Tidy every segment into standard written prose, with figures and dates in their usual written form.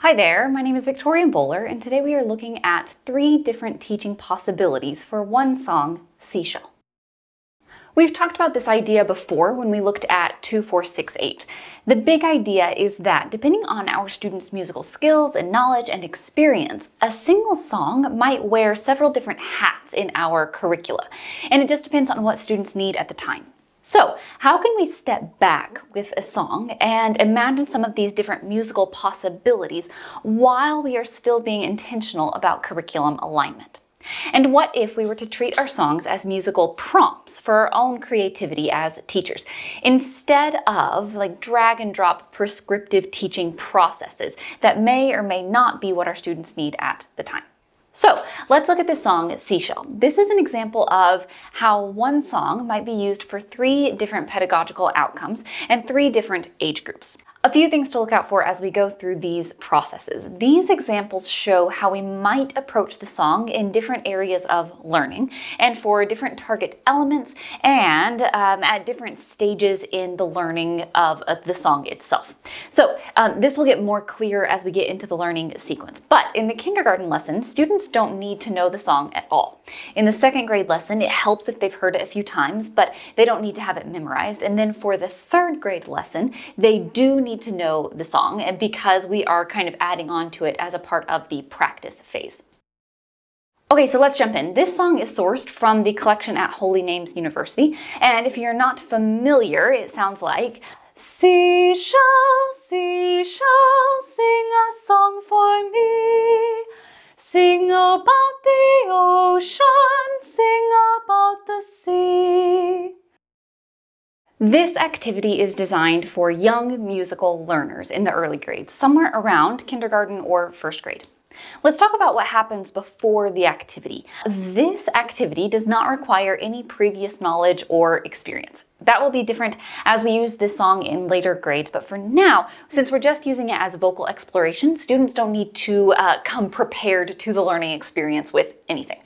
Hi there, my name is Victoria Bowler, and today we are looking at 3 different teaching possibilities for one song, Seashell. We've talked about this idea before when we looked at 2-4-6-8. The big idea is that depending on our students' musical skills and knowledge and experience, a single song might wear several different hats in our curricula, and it just depends on what students need at the time. So, how can we step back with a song and imagine some of these different musical possibilities while we are still being intentional about curriculum alignment? And what if we were to treat our songs as musical prompts for our own creativity as teachers, instead of drag and drop prescriptive teaching processes that may or may not be what our students need at the time? So let's look at this song, Seashell. This is an example of how one song might be used for 3 different pedagogical outcomes and 3 different age groups. A few things to look out for as we go through these processes. These examples show how we might approach the song in different areas of learning and for different target elements and at different stages in the learning of the song itself. So this will get more clear as we get into the learning sequence. But in the kindergarten lesson, students don't need to know the song at all. In the 2nd grade lesson, it helps if they've heard it a few times, but they don't need to have it memorized. And then for the 3rd grade lesson, they do need to know the song, and because we are kind of adding on to it as a part of the practice phase. Okay, so let's jump in. This song is sourced from the collection at Holy Names University, and if you're not familiar, it sounds like, "Seashell, seashell, sing a song for me. Sing about the ocean, sing about the sea." This activity is designed for young musical learners in the early grades, somewhere around kindergarten or 1st grade. Let's talk about what happens before the activity. This activity does not require any previous knowledge or experience. That will be different as we use this song in later grades, but for now, since we're just using it as vocal exploration, students don't need to come prepared to the learning experience with anything.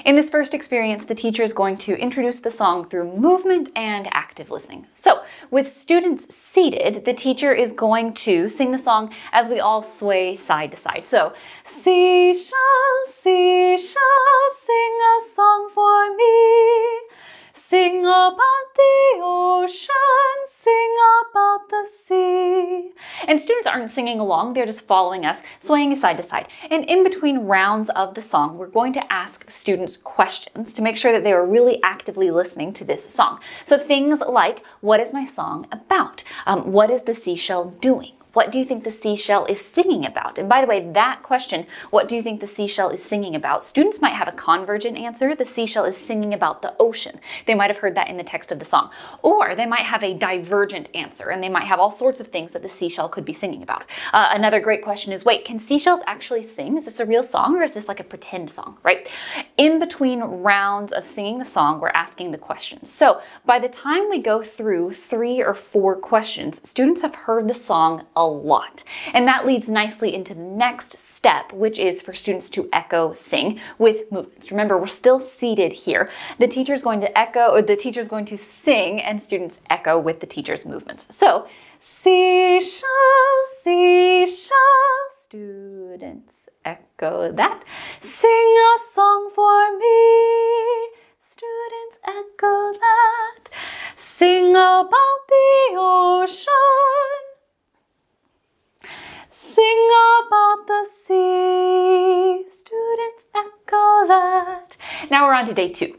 In this first experience, the teacher is going to introduce the song through movement and active listening. So, with students seated, the teacher is going to sing the song as we all sway side to side. So, "Seashell, seashell, sing a song for me. Sing about the ocean, sing about the sea." And students aren't singing along, they're just following us, swaying side to side. And in between rounds of the song, we're going to ask students questions to make sure that they are really actively listening to this song. So things like, what is my song about? What is the seashell doing? What do you think the seashell is singing about? And by the way, that question, what do you think the seashell is singing about? Students might have a convergent answer. The seashell is singing about the ocean. They might have heard that in the text of the song. Or they might have a divergent answer, and they might have all sorts of things that the seashell could be singing about. Another great question is, wait, can seashells actually sing? Is this a real song, or is this like a pretend song, right? In between rounds of singing the song, we're asking the questions. So by the time we go through 3 or 4 questions, students have heard the song a lot. And that leads nicely into the next step, which is for students to echo sing with movements. Remember, we're still seated here. The teacher is going to echo, or the teacher is going to sing, and students echo with the teacher's movements. So, seashell, seashell, students echo that. Sing a song for me, students echo that. Sing about the ocean, sing about the sea, students echo that. Now we're on to day 2.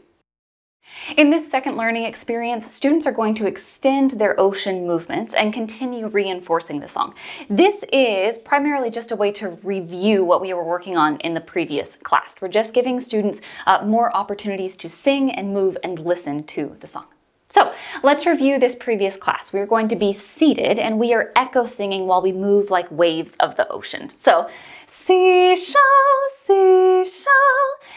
In this second learning experience, students are going to extend their ocean movements and continue reinforcing the song. This is primarily just a way to review what we were working on in the previous class. We're just giving students more opportunities to sing and move and listen to the song. So let's review this previous class. We're going to be seated and we are echo singing while we move like waves of the ocean. So seashell, seashell,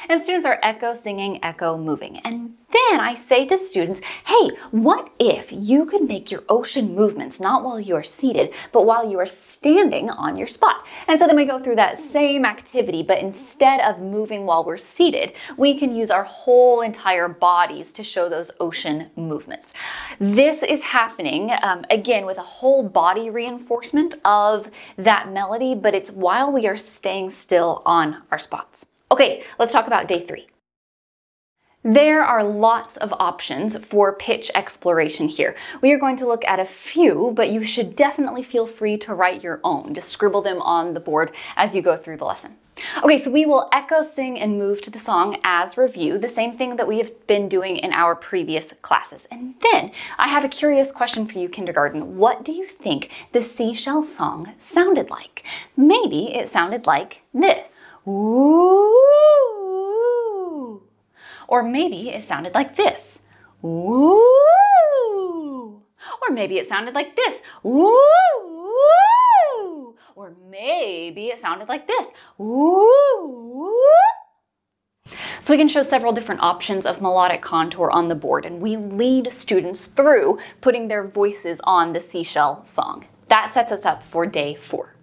and students are echo singing, echo moving. And then I say to students, hey, what if you could make your ocean movements not while you are seated, but while you are standing on your spot? And so then we go through that same activity, but instead of moving while we're seated, we can use our whole entire bodies to show those ocean movements. This is happening, again, with a whole body reinforcement of that melody, but it's while we are staying still on our spots. Okay, let's talk about day 3. There are lots of options for pitch exploration here. We are going to look at a few, but you should definitely feel free to write your own, to scribble them on the board as you go through the lesson. Okay, so we will echo, sing, and move to the song as review, the same thing that we have been doing in our previous classes. And then I have a curious question for you, kindergarten. What do you think the seashell song sounded like? Maybe it sounded like this. Ooh. Or maybe it sounded like this. Ooh. Or maybe it sounded like this. Ooh. Or maybe it sounded like this. Ooh. So we can show several different options of melodic contour on the board, and we lead students through putting their voices on the seashell song. That sets us up for day 4.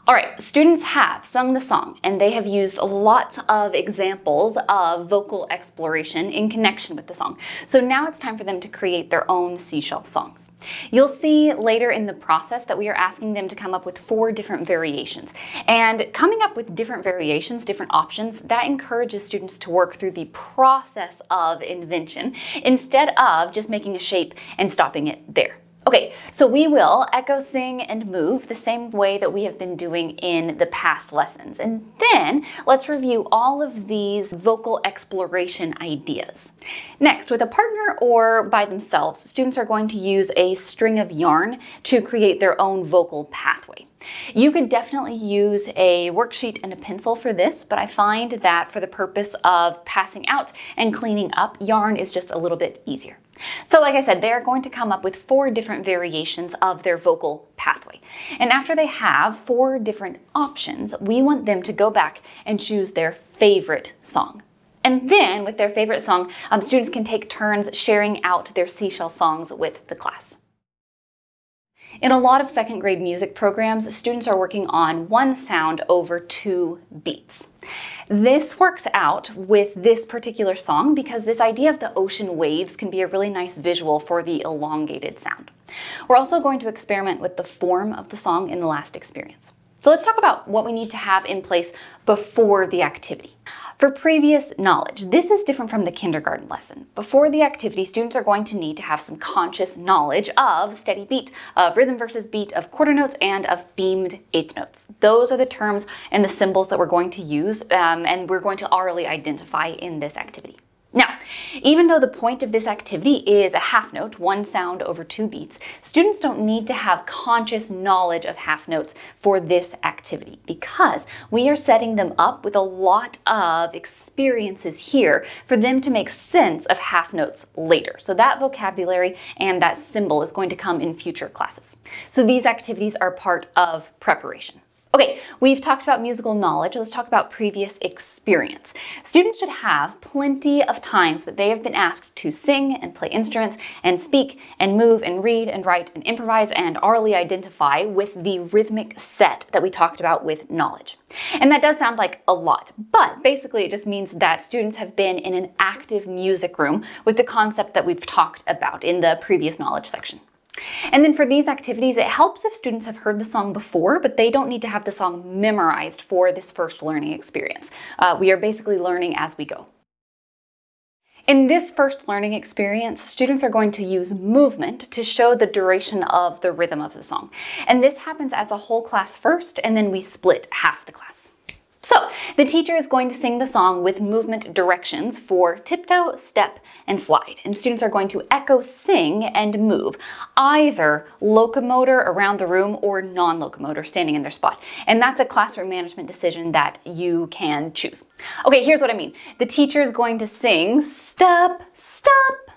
All right, students have sung the song and they have used lots of examples of vocal exploration in connection with the song. So now it's time for them to create their own seashell songs. You'll see later in the process that we are asking them to come up with 4 different variations. And coming up with different variations, different options, that encourages students to work through the process of invention instead of just making a shape and stopping it there. Okay, so we will echo, sing, and move the same way that we have been doing in the past lessons. And then let's review all of these vocal exploration ideas. Next, with a partner or by themselves, students are going to use a string of yarn to create their own vocal pathway. You could definitely use a worksheet and a pencil for this, but I find that for the purpose of passing out and cleaning up, yarn is just a little bit easier. So like I said, they're going to come up with 4 different variations of their vocal pathway. And after they have 4 different options, we want them to go back and choose their favorite song. And then with their favorite song, students can take turns sharing out their seashell songs with the class. In a lot of second grade music programs, students are working on 1 sound over 2 beats. This works out with this particular song because this idea of the ocean waves can be a really nice visual for the elongated sound. We're also going to experiment with the form of the song in the last experience. So let's talk about what we need to have in place before the activity. For previous knowledge, this is different from the kindergarten lesson. Before the activity, students are going to need to have some conscious knowledge of steady beat, of rhythm versus beat, of quarter notes, and of beamed eighth notes. Those are the terms and the symbols that we're going to use, and we're going to orally identify in this activity. Now, even though the point of this activity is a half note, 1 sound over 2 beats, students don't need to have conscious knowledge of half notes for this activity because we are setting them up with a lot of experiences here for them to make sense of half notes later. So that vocabulary and that symbol is going to come in future classes. So these activities are part of preparation. Okay, we've talked about musical knowledge. Let's talk about previous experience. Students should have plenty of times that they have been asked to sing and play instruments and speak and move and read and write and improvise and orally identify with the rhythmic set that we talked about with knowledge. And that does sound like a lot, but basically it just means that students have been in an active music room with the concept that we've talked about in the previous knowledge section. And then for these activities, it helps if students have heard the song before, but they don't need to have the song memorized for this first learning experience. We are basically learning as we go. In this first learning experience, students are going to use movement to show the duration of the rhythm of the song. And this happens as a whole class first, and then we split half the class. So, the teacher is going to sing the song with movement directions for tiptoe, step, and slide. And students are going to echo, sing, and move, either locomotor around the room or non-locomotor standing in their spot. And that's a classroom management decision that you can choose. Okay, here's what I mean. The teacher is going to sing step, step,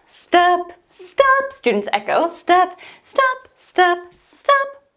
step, step. Students echo step, step, step, step.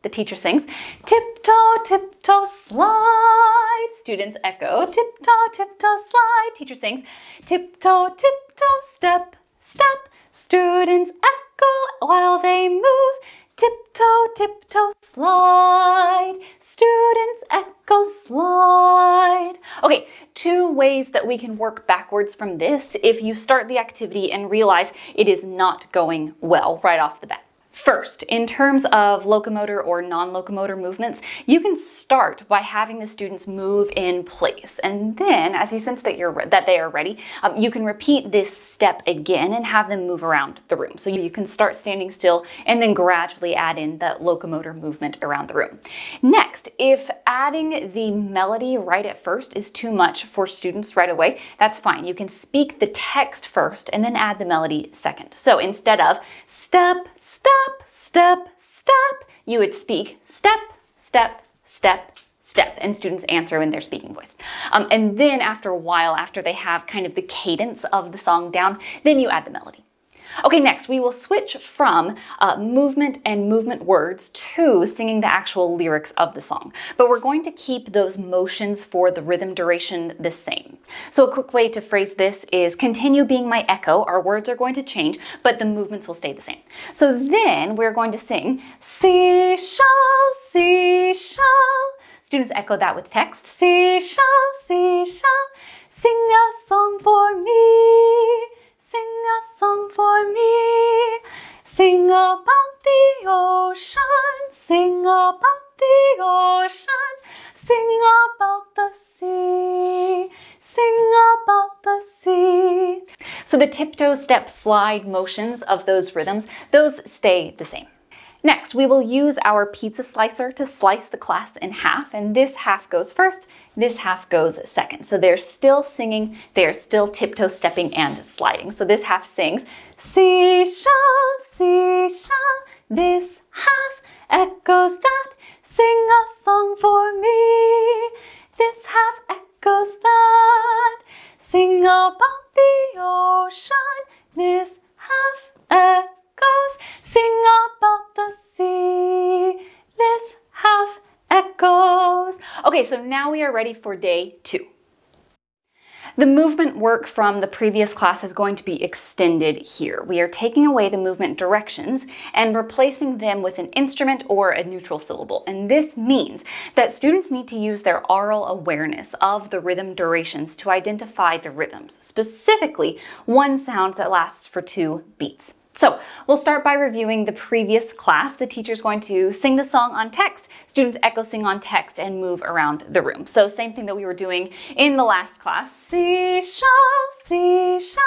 The teacher sings, tiptoe, tiptoe, slide. Students echo, tiptoe, tiptoe, slide. Teacher sings, tiptoe, tiptoe, step, step. Students echo while they move, tiptoe, tiptoe, slide. Students echo, slide. Okay, 2 ways that we can work backwards from this if you start the activity and realize it is not going well right off the bat. First, in terms of locomotor or non-locomotor movements, you can start by having the students move in place. And then, as you sense that they are ready, you can repeat this step again and have them move around the room. So you can start standing still and then gradually add in the locomotor movement around the room. Next, if adding the melody right at first is too much for students right away, that's fine. You can speak the text first and then add the melody second. So instead of step, step, step, step, you would speak step, step, step, step, and students answer in their speaking voice. And then after a while, after they have kind of the cadence of the song down, then you add the melody. Okay, next we will switch from movement and movement words to singing the actual lyrics of the song. But we're going to keep those motions for the rhythm duration the same. So a quick way to phrase this is continue being my echo. Our words are going to change, but the movements will stay the same. So then we're going to sing seashell, seashell. Students echo that with text. Seashell, seashell, sing a song for me. Sing a song for me. Sing about the ocean. Sing about the ocean. Sing about the sea. Sing about the sea. So the tiptoe, step, slide motions of those rhythms, those stay the same. Next, we will use our pizza slicer to slice the class in half, and this half goes first, this half goes second. So they're still singing, they're still tiptoe stepping and sliding. So this half sings, seashell, seashell, this half echoes that, sing a song for me. This half echoes that, sing about the ocean. This half echoes, sing about the sea. This half echoes. Okay, so now we are ready for day 2. The movement work from the previous class is going to be extended here. We are taking away the movement directions and replacing them with an instrument or a neutral syllable. And this means that students need to use their aural awareness of the rhythm durations to identify the rhythms, specifically one sound that lasts for 2 beats. So we'll start by reviewing the previous class. The teacher's going to sing the song on text, students echo sing on text and move around the room. So same thing that we were doing in the last class. Seashell, seashell,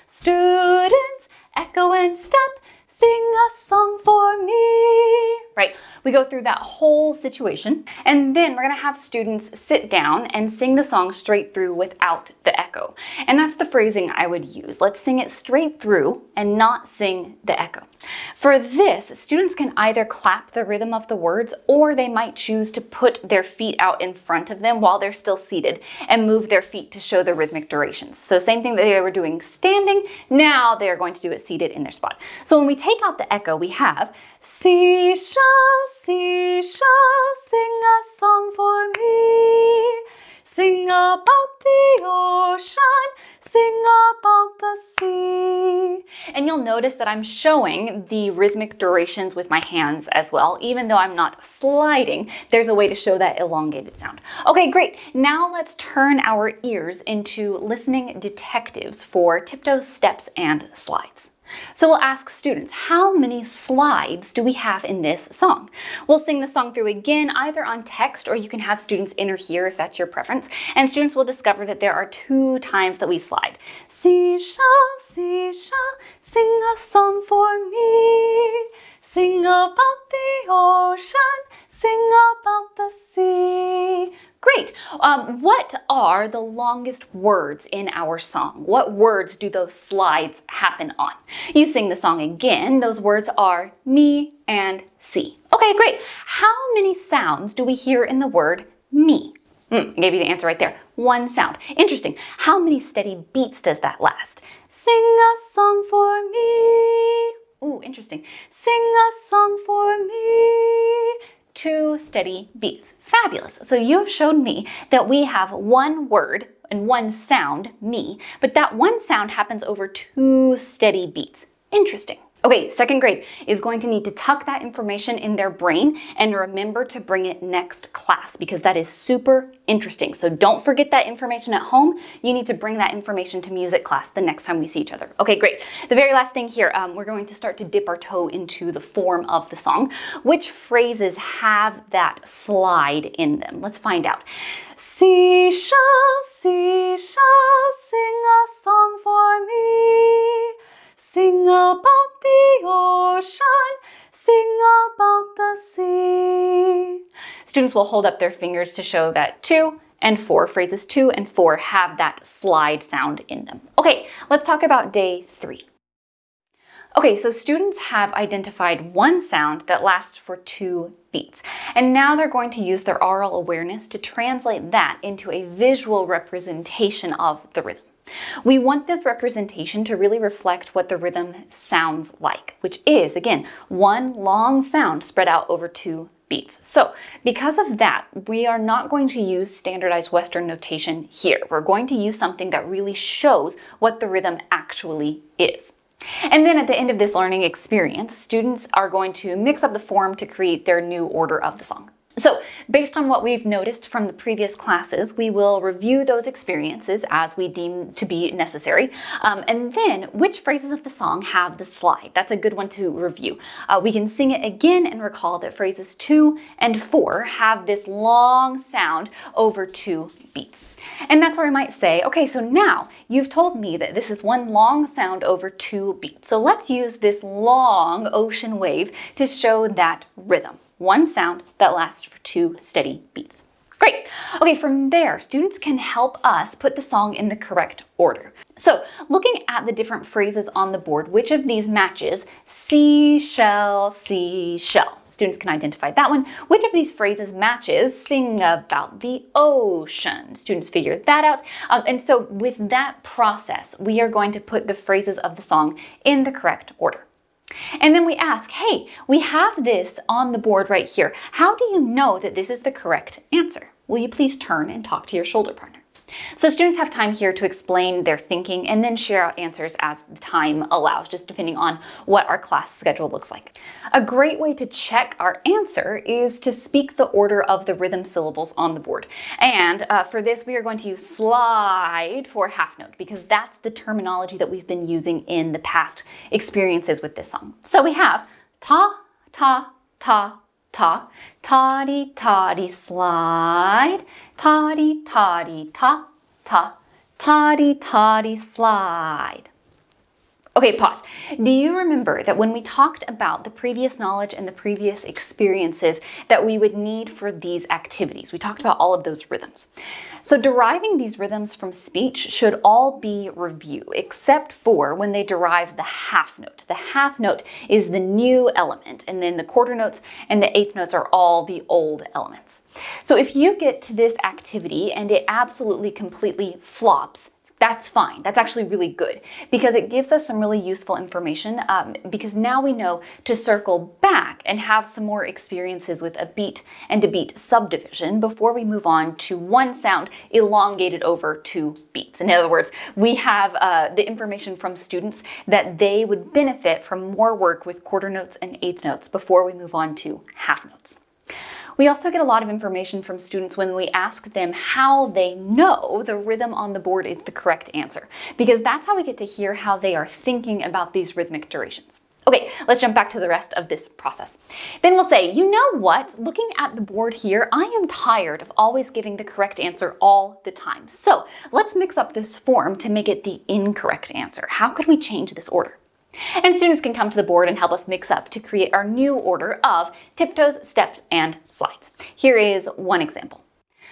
students echo and step, sing a song for me. Right, we go through that whole situation and then we're gonna have students sit down and sing the song straight through without the echo. And that's the phrasing I would use. Let's sing it straight through and not sing the echo. For this, students can either clap the rhythm of the words or they might choose to put their feet out in front of them while they're still seated and move their feet to show the rhythmic durations. So same thing that they were doing standing, now they are going to do it seated in their spot. So when we take out the echo, we have seashell, seashell, sing a song for me. Sing about the ocean, sing about the sea. And you'll notice that I'm showing the rhythmic durations with my hands as well. Even though I'm not sliding, there's a way to show that elongated sound. Okay, great. Now let's turn our ears into listening detectives for tiptoe, steps, and slides. So we'll ask students, how many slides do we have in this song? We'll sing the song through again, either on text or you can have students enter here if that's your preference. And students will discover that there are 2 times that we slide. Seashell, seashell, sing a song for me. Sing about the ocean, sing about the sea. Great. What are the longest words in our song? What words do those slides happen on? You sing the song again. Those words are me and see. Okay, great. How many sounds do we hear in the word me? I gave you the answer right there. 1 sound. Interesting. How many steady beats does that last? Sing a song for me. Ooh, interesting. Sing a song for me. 2 steady beats. Fabulous. So you've shown me that we have one word and one sound, me, but that one sound happens over 2 steady beats. Interesting. Okay, second grade is going to need to tuck that information in their brain and remember to bring it next class because that is super interesting. So don't forget that information at home. You need to bring that information to music class the next time we see each other. Okay, great. The very last thing here, we're going to start to dip our toe into the form of the song. Which phrases have that slide in them? Let's find out. Seashell, seashell, sing a song for me. Sing about the ocean, sing about the sea. Students will hold up their fingers to show that 2 and 4, phrases 2 and 4 have that slide sound in them. Okay, let's talk about day 3. Okay, so students have identified one sound that lasts for 2 beats. And now they're going to use their oral awareness to translate that into a visual representation of the rhythm. We want this representation to really reflect what the rhythm sounds like, which is, again, one long sound spread out over 2 beats. So because of that, we are not going to use standardized Western notation here. We're going to use something that really shows what the rhythm actually is. And then at the end of this learning experience, students are going to mix up the form to create their new order of the song. So, based on what we've noticed from the previous classes, we will review those experiences as we deem to be necessary. And then, which phrases of the song have the slide? That's a good one to review. We can sing it again and recall that phrases 2 and 4 have this long sound over 2 beats. And that's where I might say, okay, so now you've told me that this is one long sound over 2 beats. So let's use this long ocean wave to show that rhythm. One sound that lasts for 2 steady beats. Great. Okay, from there, students can help us put the song in the correct order. So, looking at the different phrases on the board, which of these matches seashell, seashell? Students can identify that one. Which of these phrases matches sing about the ocean? Students figured that out. And so with that process, we are going to put the phrases of the song in the correct order. And then we ask, hey, we have this on the board right here. How do you know that this is the correct answer? Will you please turn and talk to your shoulder partner? So students have time here to explain their thinking and then share out answers as the time allows, just depending on what our class schedule looks like. A great way to check our answer is to speak the order of the rhythm syllables on the board. And for this, we are going to use slide for half note because that's the terminology that we've been using in the past experiences with this song. So we have ta, ta, ta, ta, toddy, toddy, slide, toddy, toddy, ta, ta, toddy, toddy, slide. Okay, pause. Do you remember that when we talked about the previous knowledge and the previous experiences that we would need for these activities? We talked about all of those rhythms. So deriving these rhythms from speech should all be review, except for when they derive the half note. The half note is the new element, and then the quarter notes and the eighth notes are all the old elements. So if you get to this activity and it absolutely completely flops, that's fine. That's actually really good because it gives us some really useful information because now we know to circle back and have some more experiences with a beat and a beat subdivision before we move on to one sound elongated over 2 beats. In other words, we have the information from students that they would benefit from more work with quarter notes and eighth notes before we move on to half notes. We also get a lot of information from students when we ask them how they know the rhythm on the board is the correct answer, because that's how we get to hear how they are thinking about these rhythmic durations. Okay, let's jump back to the rest of this process. Then we'll say, you know what? Looking at the board here, I am tired of always giving the correct answer all the time. So let's mix up this form to make it the incorrect answer. How could we change this order? And students can come to the board and help us mix up to create our new order of tiptoes, steps, and slides. Here is one example.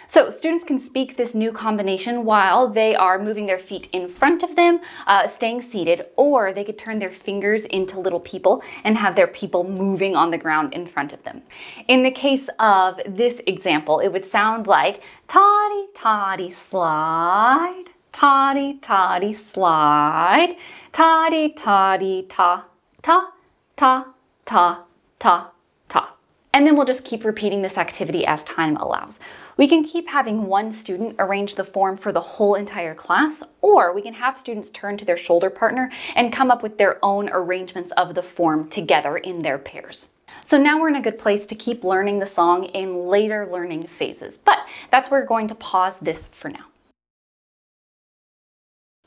So students can speak this new combination while they are moving their feet in front of them, staying seated, or they could turn their fingers into little people and have their people moving on the ground in front of them. In the case of this example, it would sound like toddy, toddy, slide, toddy, toddy, slide, toddy, toddy, ta, ta, ta, ta, ta, ta. And then we'll just keep repeating this activity as time allows. We can keep having one student arrange the form for the whole entire class, or we can have students turn to their shoulder partner and come up with their own arrangements of the form together in their pairs. So now we're in a good place to keep learning the song in later learning phases, but that's where we're going to pause this for now.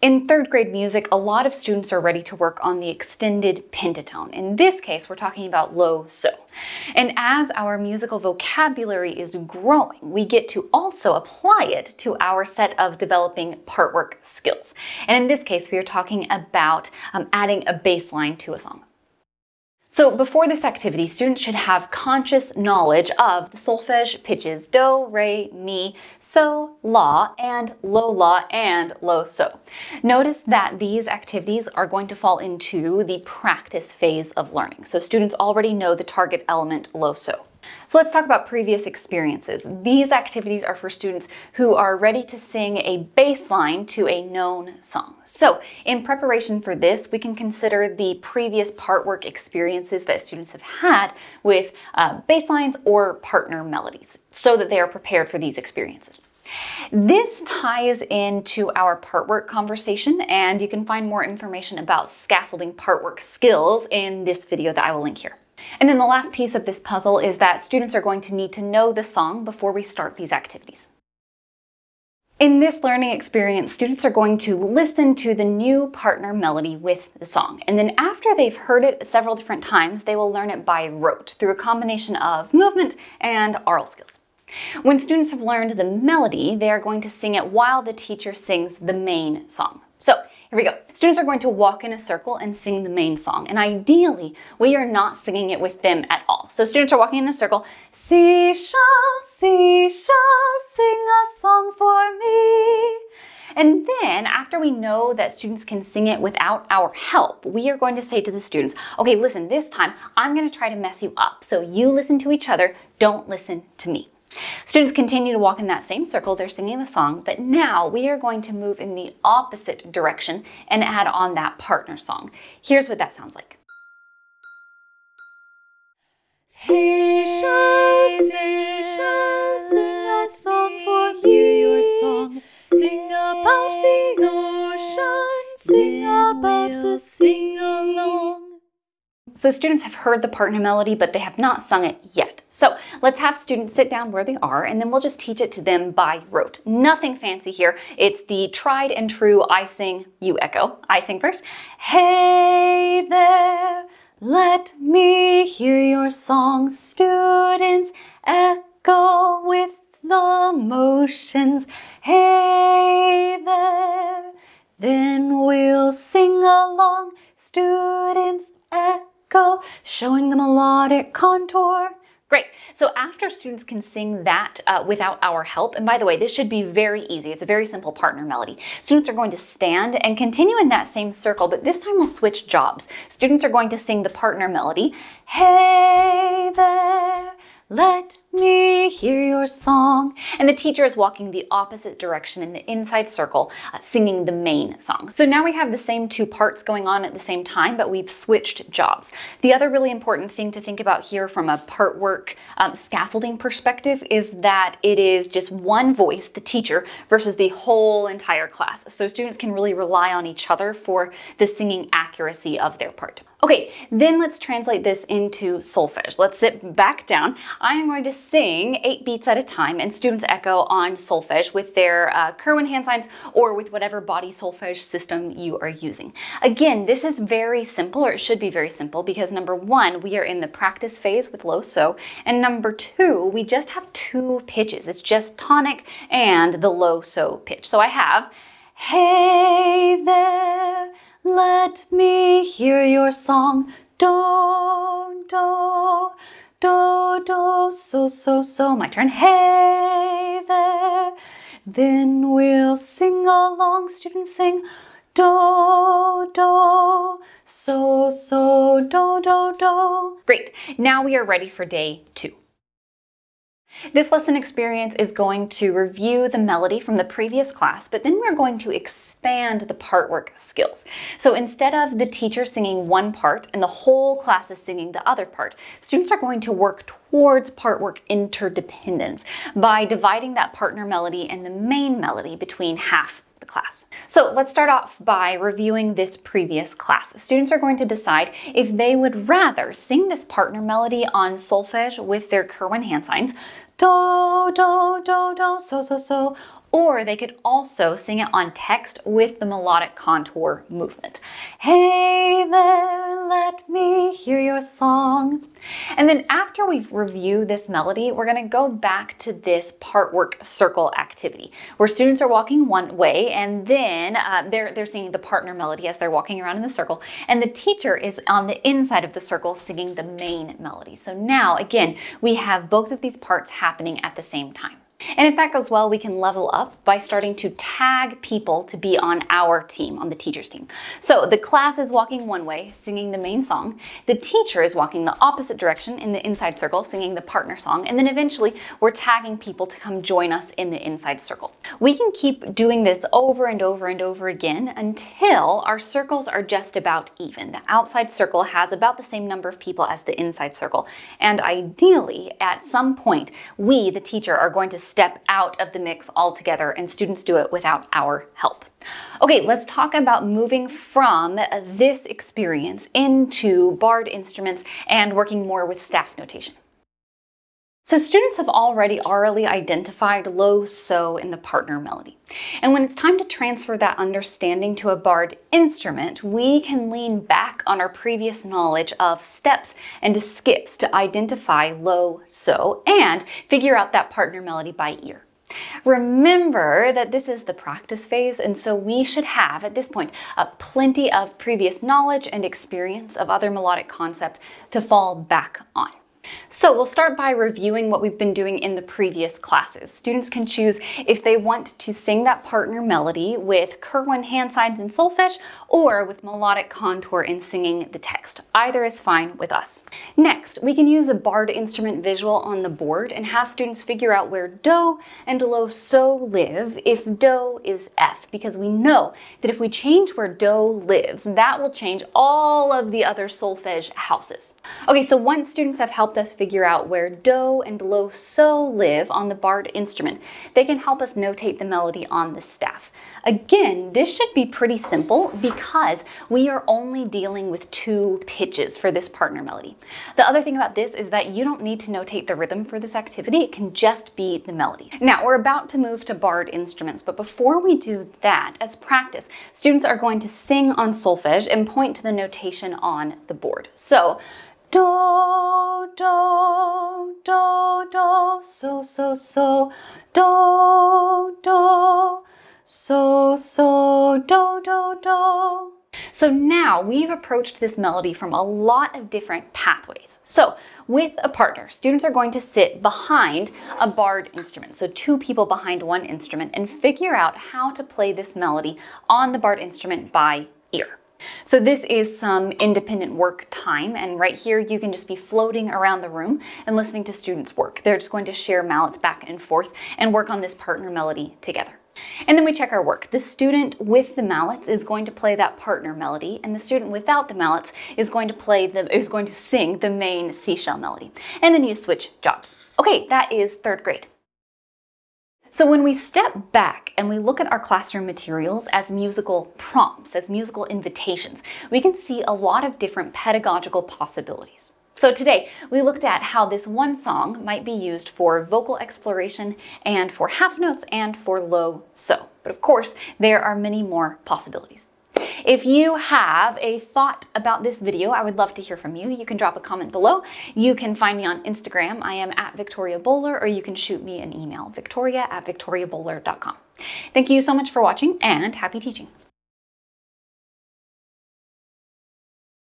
In third grade music, a lot of students are ready to work on the extended pentatone. In this case, we're talking about low so. And as our musical vocabulary is growing, we get to also apply it to our set of developing part work skills. And in this case, we are talking about adding a bass line to a song. So before this activity, students should have conscious knowledge of the solfege pitches do, re, mi, so, la, and low la, and low so. Notice that these activities are going to fall into the practice phase of learning. So students already know the target element low so. So let's talk about previous experiences. These activities are for students who are ready to sing a bass line to a known song. So in preparation for this, we can consider the previous part work experiences that students have had with bass lines or partner melodies so that they are prepared for these experiences. This ties into our part work conversation, and you can find more information about scaffolding part work skills in this video that I will link here. And then the last piece of this puzzle is that students are going to need to know the song before we start these activities. In this learning experience, students are going to listen to the new partner melody with the song. And then after they've heard it several different times, they will learn it by rote through a combination of movement and oral skills. When students have learned the melody, they are going to sing it while the teacher sings the main song. So here we go. Students are going to walk in a circle and sing the main song. And ideally, we are not singing it with them at all. So students are walking in a circle. Seashell, seashell, sing a song for me. And then after we know that students can sing it without our help, we are going to say to the students, okay, listen, this time I'm going to try to mess you up. So you listen to each other, don't listen to me. Students continue to walk in that same circle, they're singing the song, but now we are going to move in the opposite direction and add on that partner song. Here's what that sounds like. Seashell, seashell, sing a song for me, your song. Sing about the ocean, sing about the sing along. So students have heard the partner melody, but they have not sung it yet. So let's have students sit down where they are, and then we'll just teach it to them by rote. Nothing fancy here. It's the tried and true I sing, you echo. I sing first. Hey there, let me hear your song. Students echo with the motions. Hey there, then we'll sing along. Students echo, showing the melodic contour. Great. So after students can sing that without our help, and by the way, this should be very easy. It's a very simple partner melody. Students are going to stand and continue in that same circle, but this time we'll switch jobs. Students are going to sing the partner melody. Hey there, let me hear your song. And the teacher is walking the opposite direction in the inside circle, singing the main song. So now we have the same two parts going on at the same time, but we've switched jobs. The other really important thing to think about here from a part work scaffolding perspective is that it is just one voice, the teacher, versus the whole entire class. So students can really rely on each other for the singing accuracy of their part. Okay, then let's translate this into solfege. Let's sit back down. I am going to sing 8 beats at a time, and students echo on solfege with their Kerwin hand signs or with whatever body solfege system you are using. Again, this is very simple, or it should be very simple, because number one, we are in the practice phase with low so, and number two, we just have 2 pitches. It's just tonic and the low so pitch. So I have, hey there, let me hear your song. Do, do, do, do, so, so, so. My turn. Hey there. Then we'll sing along. Students sing. Do, do, so, so, do, do, do. Great. Now we are ready for day 2. This lesson experience is going to review the melody from the previous class, but then we're going to expand the part work skills. So instead of the teacher singing one part and the whole class is singing the other part, students are going to work towards part work interdependence by dividing that partner melody and the main melody between half the class. So let's start off by reviewing this previous class. Students are going to decide if they would rather sing this partner melody on solfege with their Kerwin hand signs, do, do, do, do, so, so, so, or they could also sing it on text with the melodic contour movement. Hey there, let me hear your song. And then after we've reviewed this melody, we're going to go back to this part work circle activity where students are walking one way and then they're singing the partner melody as they're walking around in the circle, and the teacher is on the inside of the circle singing the main melody. So now again, we have both of these parts happening at the same time. And if that goes well, we can level up by starting to tag people to be on our team, on the teacher's team. So the class is walking one way, singing the main song. The teacher is walking the opposite direction in the inside circle, singing the partner song. And then eventually we're tagging people to come join us in the inside circle. We can keep doing this over and over and over again until our circles are just about even. The outside circle has about the same number of people as the inside circle. And ideally, at some point, we, the teacher, are going to step out of the mix altogether and students do it without our help. Okay, let's talk about moving from this experience into barred instruments and working more with staff notation. So students have already orally identified low, so in the partner melody. And when it's time to transfer that understanding to a barred instrument, we can lean back on our previous knowledge of steps and skips to identify low, so, and figure out that partner melody by ear. Remember that this is the practice phase, and so we should have, at this point, plenty of previous knowledge and experience of other melodic concepts to fall back on. So we'll start by reviewing what we've been doing in the previous classes. Students can choose if they want to sing that partner melody with Kerwin hand signs and solfege or with melodic contour and singing the text. Either is fine with us. Next, we can use a barred instrument visual on the board and have students figure out where do and low so live if do is F, because we know that if we change where do lives, that will change all of the other solfege houses. Okay, so once students have helped us figure out where do and low so live on the barred instrument, they can help us notate the melody on the staff. Again, this should be pretty simple because we are only dealing with 2 pitches for this partner melody. The other thing about this is that you don't need to notate the rhythm for this activity, it can just be the melody. Now, we're about to move to barred instruments, but before we do that, as practice, students are going to sing on solfege and point to the notation on the board. So, do, do, do, do, so, so, so, do, do, so, so, do, do, do. So now we've approached this melody from a lot of different pathways. So with a partner, students are going to sit behind a barred instrument, so 2 people behind one instrument, and figure out how to play this melody on the barred instrument by ear. So this is some independent work time, and right here you can just be floating around the room and listening to students work. They're just going to share mallets back and forth and work on this partner melody together. And then we check our work. The student with the mallets is going to play that partner melody, and the student without the mallets is going to sing the main seashell melody. And then you switch jobs. Okay, that is 3rd grade. So when we step back and we look at our classroom materials as musical prompts, as musical invitations, we can see a lot of different pedagogical possibilities. So today we looked at how this one song might be used for vocal exploration and for half notes and for low so. But of course, there are many more possibilities. If you have a thought about this video, I would love to hear from you. You can drop a comment below. You can find me on Instagram. I am @VictoriaBowler, or you can shoot me an email, victoria@victoriabowler.com. Thank you so much for watching, and happy teaching.